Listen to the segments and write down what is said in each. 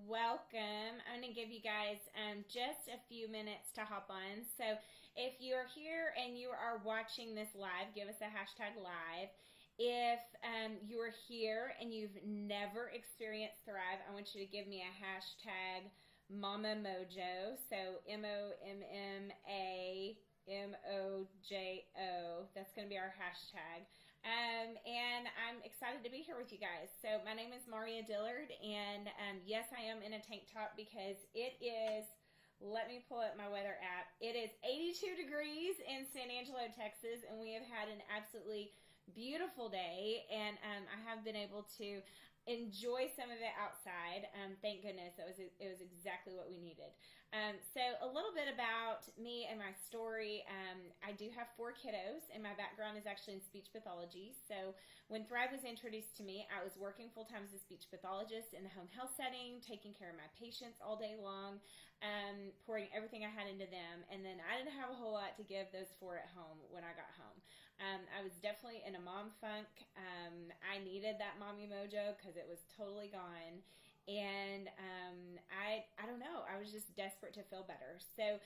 welcome. I'm going to give you guys just a few minutes to hop on. So if you're here and you are watching this live, give us a hashtag live. If you're here and you've never experienced Thrive, I want you to give me a hashtag Mama Mojo. So MOMAMOJO. That's going to be our hashtag. And I'm excited to be here with you guys. So my name is Mauria Dillard, and yes, I am in a tank top because it is, let me pull up my weather app. It is 82 degrees in San Angelo, Texas, and we have had an absolutely beautiful day, and I have been able to enjoy some of it outside. Thank goodness, it was exactly what we needed. So a little bit about me and my story. I do have 4 kiddos, and my background is actually in speech pathology. So when Thrive was introduced to me, I was working full-time as a speech pathologist in the home health setting, taking care of my patients all day long, pouring everything I had into them, and then I didn't have a whole lot to give those 4 at home when I got home. I was definitely in a mom funk. I needed that mommy mojo because it was totally gone. And I don't know, I was just desperate to feel better. So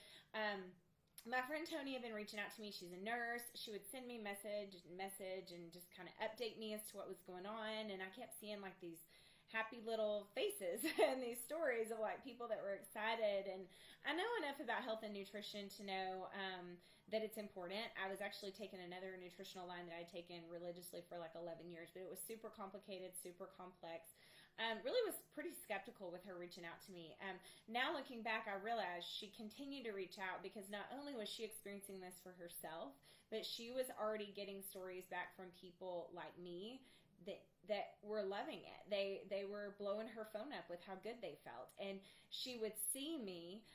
my friend Tony had been reaching out to me. She's a nurse. She would send me message and just kind of update me as to what was going on. And I kept seeing like these happy little faces and these stories of like people that were excited. And I know enough about health and nutrition to know that it's important. I was actually taking another nutritional line that I'd taken religiously for like 11 years, but it was super complicated, super complex. Really was pretty skeptical with her reaching out to me. Now looking back, I realized she continued to reach out because not only was she experiencing this for herself, but she was already getting stories back from people like me that were loving it. They were blowing her phone up with how good they felt. And she would see me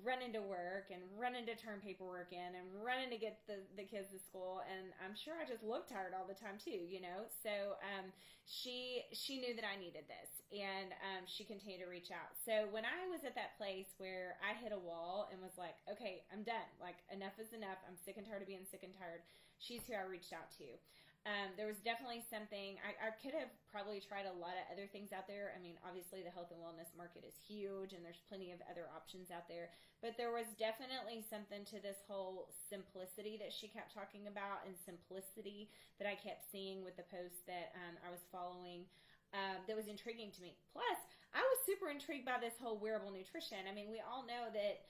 run into work and running to turn paperwork in and running to get the kids to school. And I'm sure I just looked tired all the time too, you know. So she knew that I needed this, and she continued to reach out. So when I was at that place where I hit a wall and was like, okay, I'm done. Like, enough is enough. I'm sick and tired of being sick and tired. She's who I reached out to. There was definitely something, I could have probably tried a lot of other things out there. I mean, obviously the health and wellness market is huge and there's plenty of other options out there, but there was definitely something to this whole simplicity that she kept talking about, and simplicity that I kept seeing with the posts that I was following. That was intriguing to me. Plus, I was super intrigued by this whole wearable nutrition. I mean, we all know that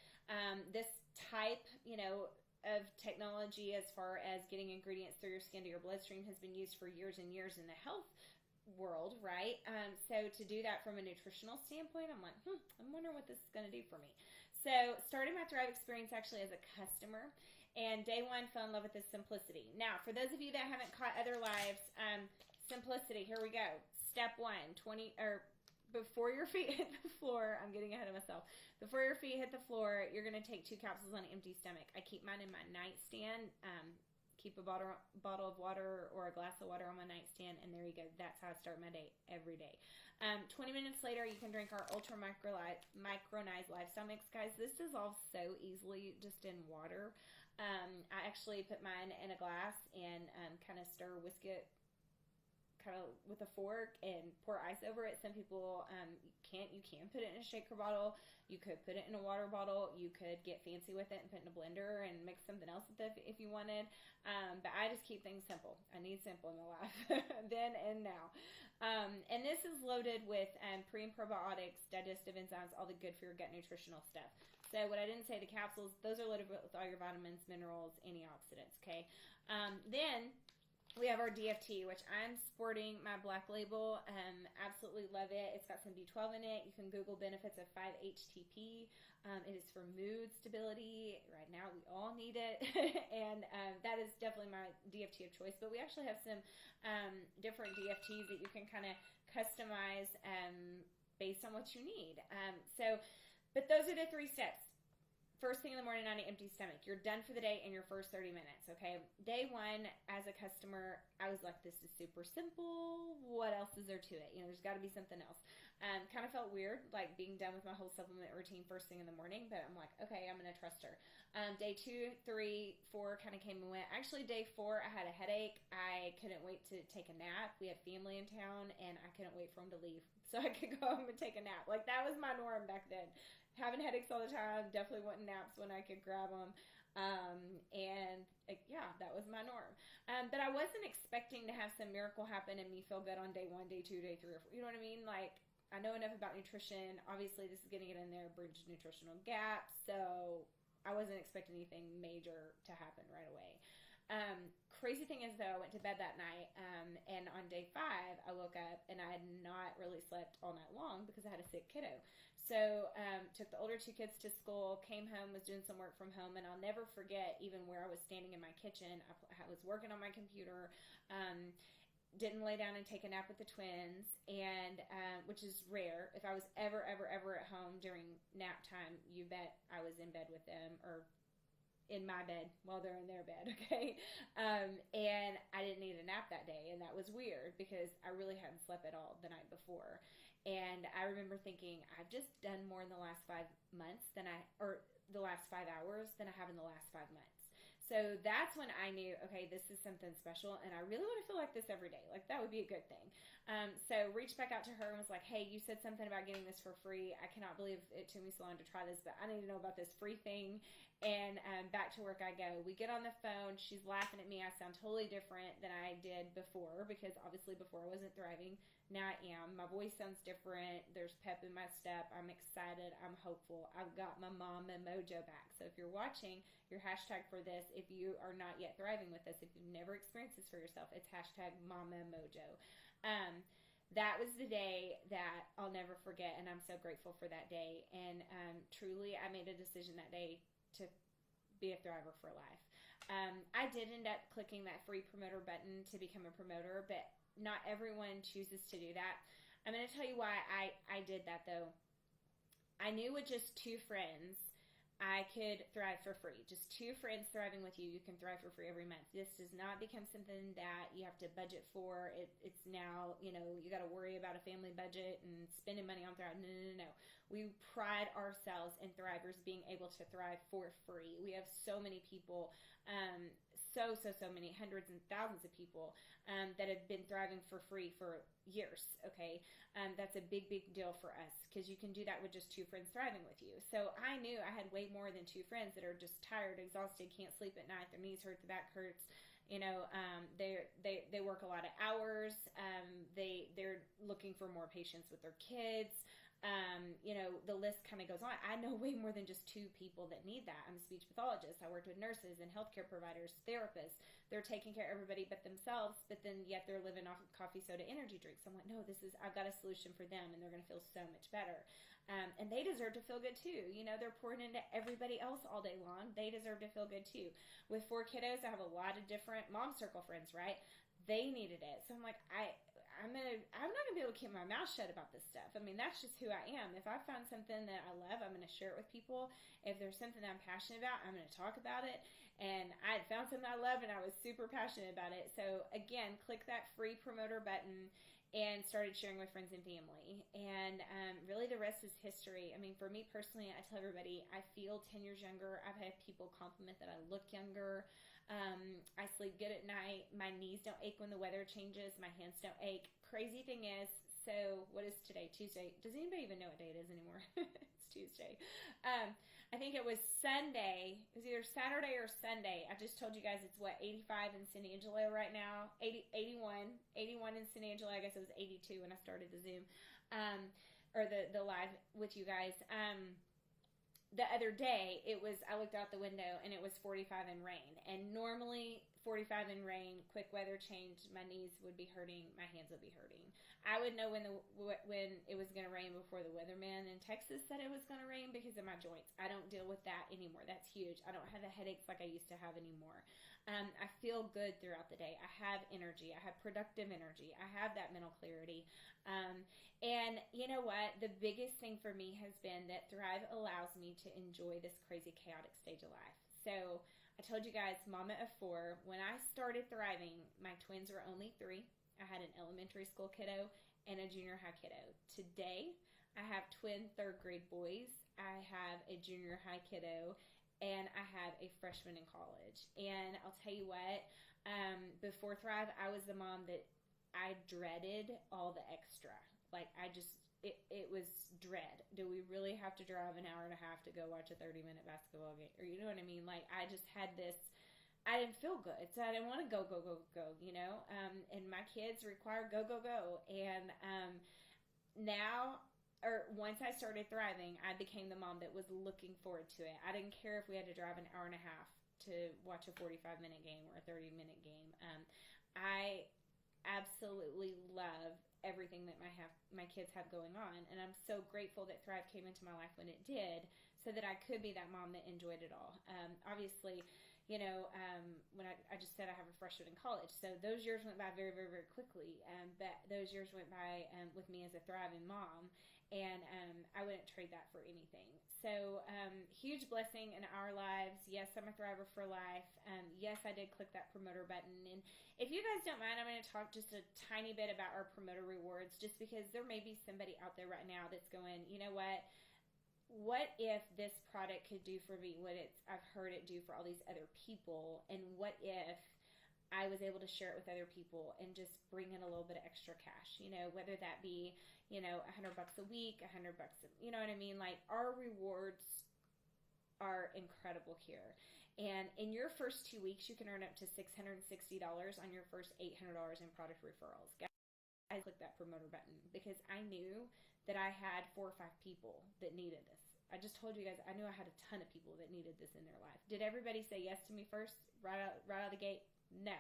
this type, of technology as far as getting ingredients through your skin to your bloodstream has been used for years and years in the health world, right? So to do that from a nutritional standpoint, I'm like, I'm wondering what this is going to do for me. So started my Thrive experience actually as a customer, and day one fell in love with this simplicity. Now, for those of you that haven't caught other lives, simplicity, here we go. Step 1, before your feet hit the floor, I'm getting ahead of myself. Before your feet hit the floor, you're going to take 2 capsules on an empty stomach. I keep mine in my nightstand. Keep a bottle of water or a glass of water on my nightstand, and there you go. That's how I start my day every day. 20 minutes later, you can drink our ultra micronized lifestyle mix. Guys, this dissolves so easily just in water. I actually put mine in a glass and kind of whisk it kind of with a fork and pour ice over it. Some people you can put it in a shaker bottle. You could put it in a water bottle. You could get fancy with it and put it in a blender and mix something else with it if you wanted. But I just keep things simple. I need simple in my life then and now. And this is loaded with pre and probiotics, digestive enzymes, all the good for your gut nutritional stuff. So what I didn't say, the capsules, those are loaded with all your vitamins, minerals, antioxidants, okay? Then we have our DFT, which I'm sporting my black label. Absolutely love it. It's got some B12 in it. You can Google benefits of 5-HTP. It is for mood stability. Right now, we all need it. And that is definitely my DFT of choice. But we actually have some different DFTs that you can kind of customize based on what you need. But those are the 3 steps. First thing in the morning on an empty stomach. You're done for the day in your first 30 minutes, okay? Day 1, as a customer, I was like, this is super simple. What else is there to it? There's got to be something else. Kind of felt weird, like being done with my whole supplement routine first thing in the morning, but I'm like, okay, I'm going to trust her. Day 2, 3, 4 kind of came and went. Actually, day 4, I had a headache. I couldn't wait to take a nap. We have family in town, and I couldn't wait for them to leave so I could go home and take a nap. Like, that was my norm back then. Having headaches all the time, definitely wanting naps when I could grab them. Yeah, that was my norm. But I wasn't expecting to have some miracle happen and me feel good on day 1, day 2, day 3, or 4. You know what I mean? Like, I know enough about nutrition. Obviously, this is going to get in there, bridge nutritional gaps. So I wasn't expecting anything major to happen right away. Crazy thing is, though, I went to bed that night, and on day 5, I woke up, and I had not really slept all night long because I had a sick kiddo. So took the older 2 kids to school, came home, was doing some work from home, and I'll never forget even where I was standing in my kitchen. I was working on my computer, didn't lay down and take a nap with the twins, and which is rare. If I was ever at home during nap time, you bet I was in bed with them, or in my bed while they're in their bed, okay? And I didn't need a nap that day, and that was weird because I really hadn't slept at all the night before. And I remember thinking, I've just done more in the last 5 months or the last 5 hours than I have in the last 5 months. So that's when I knew, okay, this is something special, and I really want to feel like this every day. Like, that would be a good thing. So reached back out to her and was like, hey, you said something about getting this for free. I cannot believe it took me so long to try this, but I need to know about this free thing. And back to work I go. We get on the phone. She's laughing at me. I sound totally different than I did before because obviously before I wasn't thriving. Now I am. My voice sounds different. There's pep in my step. I'm excited. I'm hopeful. I've got my mama mojo back. So if you're watching, your hashtag for this, if you are not yet thriving with this, if you've never experienced this for yourself, it's hashtag mama mojo. That was the day that I'll never forget, and I'm so grateful for that day. And truly, I made a decision that day to be a thriver for life. I did end up clicking that free promoter button to become a promoter, but not everyone chooses to do that. I'm going to tell you why I did that, though. I knew with just 2 friends, I could thrive for free. Just 2 friends thriving with you, you can thrive for free every month. This does not become something that you have to budget for. It's now, you got to worry about a family budget and spending money on Thrive. No. We pride ourselves in thrivers being able to thrive for free. We have so many people, so many, hundreds and thousands of people that have been thriving for free for years, okay? That's a big deal for us because you can do that with just 2 friends thriving with you. So I knew I had way more than 2 friends that are just tired, exhausted, can't sleep at night, their knees hurt, their back hurts. They work a lot of hours. They're looking for more patience with their kids. The list kind of goes on. I know way more than just 2 people that need that. I'm a speech pathologist. I worked with nurses and healthcare providers, therapists. They're taking care of everybody but themselves, but then yet they're living off of coffee, soda, energy drinks. I'm like, no, I've got a solution for them, and they're going to feel so much better. And they deserve to feel good too. They're pouring into everybody else all day long. They deserve to feel good too. With 4 kiddos, I have a lot of different mom circle friends, right? They needed it. So I'm like, I'm not gonna be able to keep my mouth shut about this stuff. I mean, that's just who I am. If I find something that I love, I'm gonna share it with people. If there's something that I'm passionate about, I'm gonna talk about it. And I had found something I loved, and I was super passionate about it. So again, click that free promoter button and started sharing with friends and family. And really, the rest is history. I mean, for me personally, I tell everybody I feel 10 years younger. I've had people compliment that I look younger. I sleep good at night. My knees don't ache when the weather changes. My hands don't ache. Crazy thing is, so what is today? Tuesday. Does anybody even know what day it is anymore? It's Tuesday. I think it was Sunday. It was either Saturday or Sunday. I just told you guys it's 85 in San Angelo right now. 81 in San Angelo. I guess it was 82 when I started the Zoom, or the live with you guys. The other day, I looked out the window and it was 45 and rain. And normally 45 and rain, quick weather change, my knees would be hurting, my hands would be hurting. I would know when it was going to rain before the weatherman in Texas said it was going to rain because of my joints. I don't deal with that anymore. That's huge. I don't have the headaches like I used to have anymore. I feel good throughout the day. I have energy. I have productive energy. I have that mental clarity. And you know what? The biggest thing for me has been that Thrive allows me to enjoy this crazy, chaotic stage of life. So I told you guys, mama of 4. When I started thriving, my twins were only 3. I had an elementary school kiddo and a junior high kiddo. Today, I have twin third grade boys. I have a junior high kiddo, and I have a freshman in college. And I'll tell you what, before Thrive, I was the mom that I dreaded all the extra. Like, it was dread. Do we really have to drive an hour and a half to go watch a 30-minute basketball game? Or you know what I mean? Like, I just had this, I didn't feel good. So I didn't want to go, you know? And my kids require go. And once I started Thriving, I became the mom that was looking forward to it. I didn't care if we had to drive an hour and a half to watch a 45-minute game or a 30-minute game. I absolutely love everything that my kids have going on, and I'm so grateful that Thrive came into my life when it did, so that I could be that mom that enjoyed it all. Obviously, you know, when I just said I have a freshman in college, so those years went by very, very, very quickly. But those years went by with me as a thriving mom, and I wouldn't trade that for anything. So huge blessing in our lives. Yes, I'm a thriver for life. Yes, I did click that promoter button. And if you guys don't mind, I'm going to talk just a tiny bit about our promoter rewards, just because there may be somebody out there right now that's going, you know what if this product could do for me what I've heard it do for all these other people, and what if I was able to share it with other people and just bring in a little bit of extra cash, you know, whether that be, you know, $100 a week, $100, you know what I mean? Like, our rewards are incredible here. And in your first 2 weeks, you can earn up to $660 on your first $800 in product referrals. I clicked that promoter button because I knew that I had 4 or 5 people that needed this. I just told you guys, I knew I had a ton of people that needed this in their life. Did everybody say yes to me first, right out of the gate? No.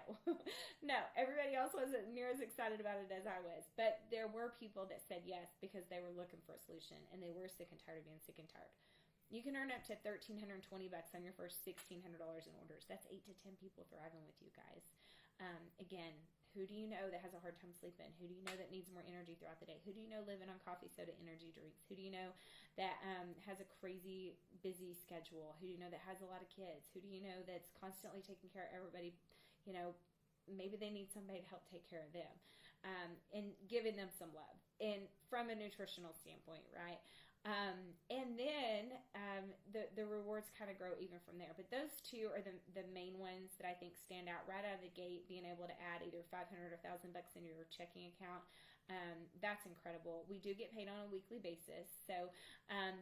No, everybody else wasn't near as excited about it as I was. But there were people that said yes because they were looking for a solution, and they were sick and tired of being sick and tired. You can earn up to $1,320 on your first $1,600 in orders. That's 8 to 10 people thriving with you guys. Again, who do you know that has a hard time sleeping? Who do you know that needs more energy throughout the day? Who do you know living on coffee, soda, energy drinks? Who do you know that has a crazy busy schedule? Who do you know that has a lot of kids? Who do you know that's constantly taking care of everybody? You know, maybe they need somebody to help take care of them, and giving them some love, and from a nutritional standpoint, right? And then the rewards kind of grow even from there. But those two are the main ones that I think stand out right out of the gate. Being able to add either $500 or $1,000 into your checking account, that's incredible. We do get paid on a weekly basis, so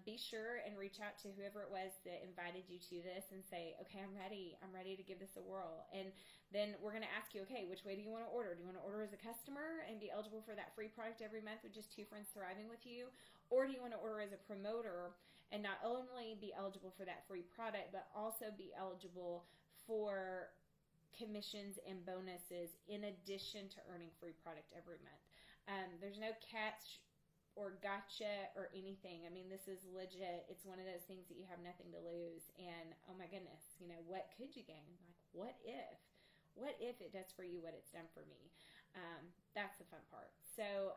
be sure and reach out to whoever it was that invited you to this and say, okay, I'm ready to give this a whirl. And then we're going to ask you, okay, which way do you want to order? Do you want to order as a customer and be eligible for that free product every month with just 2 friends thriving with you? Or do you want to order as a promoter and not only be eligible for that free product, but also be eligible for commissions and bonuses in addition to earning free product every month? There's no catch or gotcha or anything. I mean, this is legit. It's one of those things that you have nothing to lose. And oh my goodness, you know, what could you gain? Like, what if? What if it does for you what it's done for me? That's the fun part. So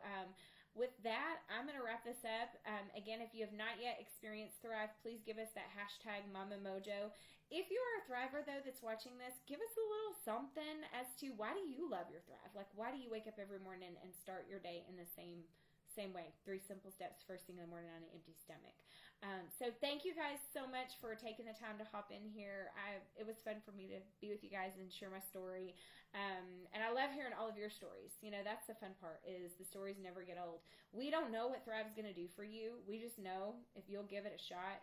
with that, I'm going to wrap this up. Again, if you have not yet experienced Thrive, please give us that hashtag Mama Mojo. If you are a thriver, though, that's watching this, give us a little something as to why do you love your Thrive? Like, why do you wake up every morning and start your day in the same way? 3 simple steps first thing in the morning on an empty stomach. So thank you guys so much for taking the time to hop in here. It was fun for me to be with you guys and share my story. And I love hearing all of your stories. You know, that's the fun part, is the stories never get old. We don't know what Thrive's going to do for you. We just know if you'll give it a shot,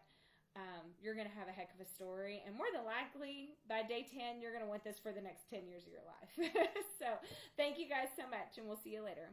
you're going to have a heck of a story. And more than likely, by day 10, you're going to want this for the next 10 years of your life. So thank you guys so much, and we'll see you later.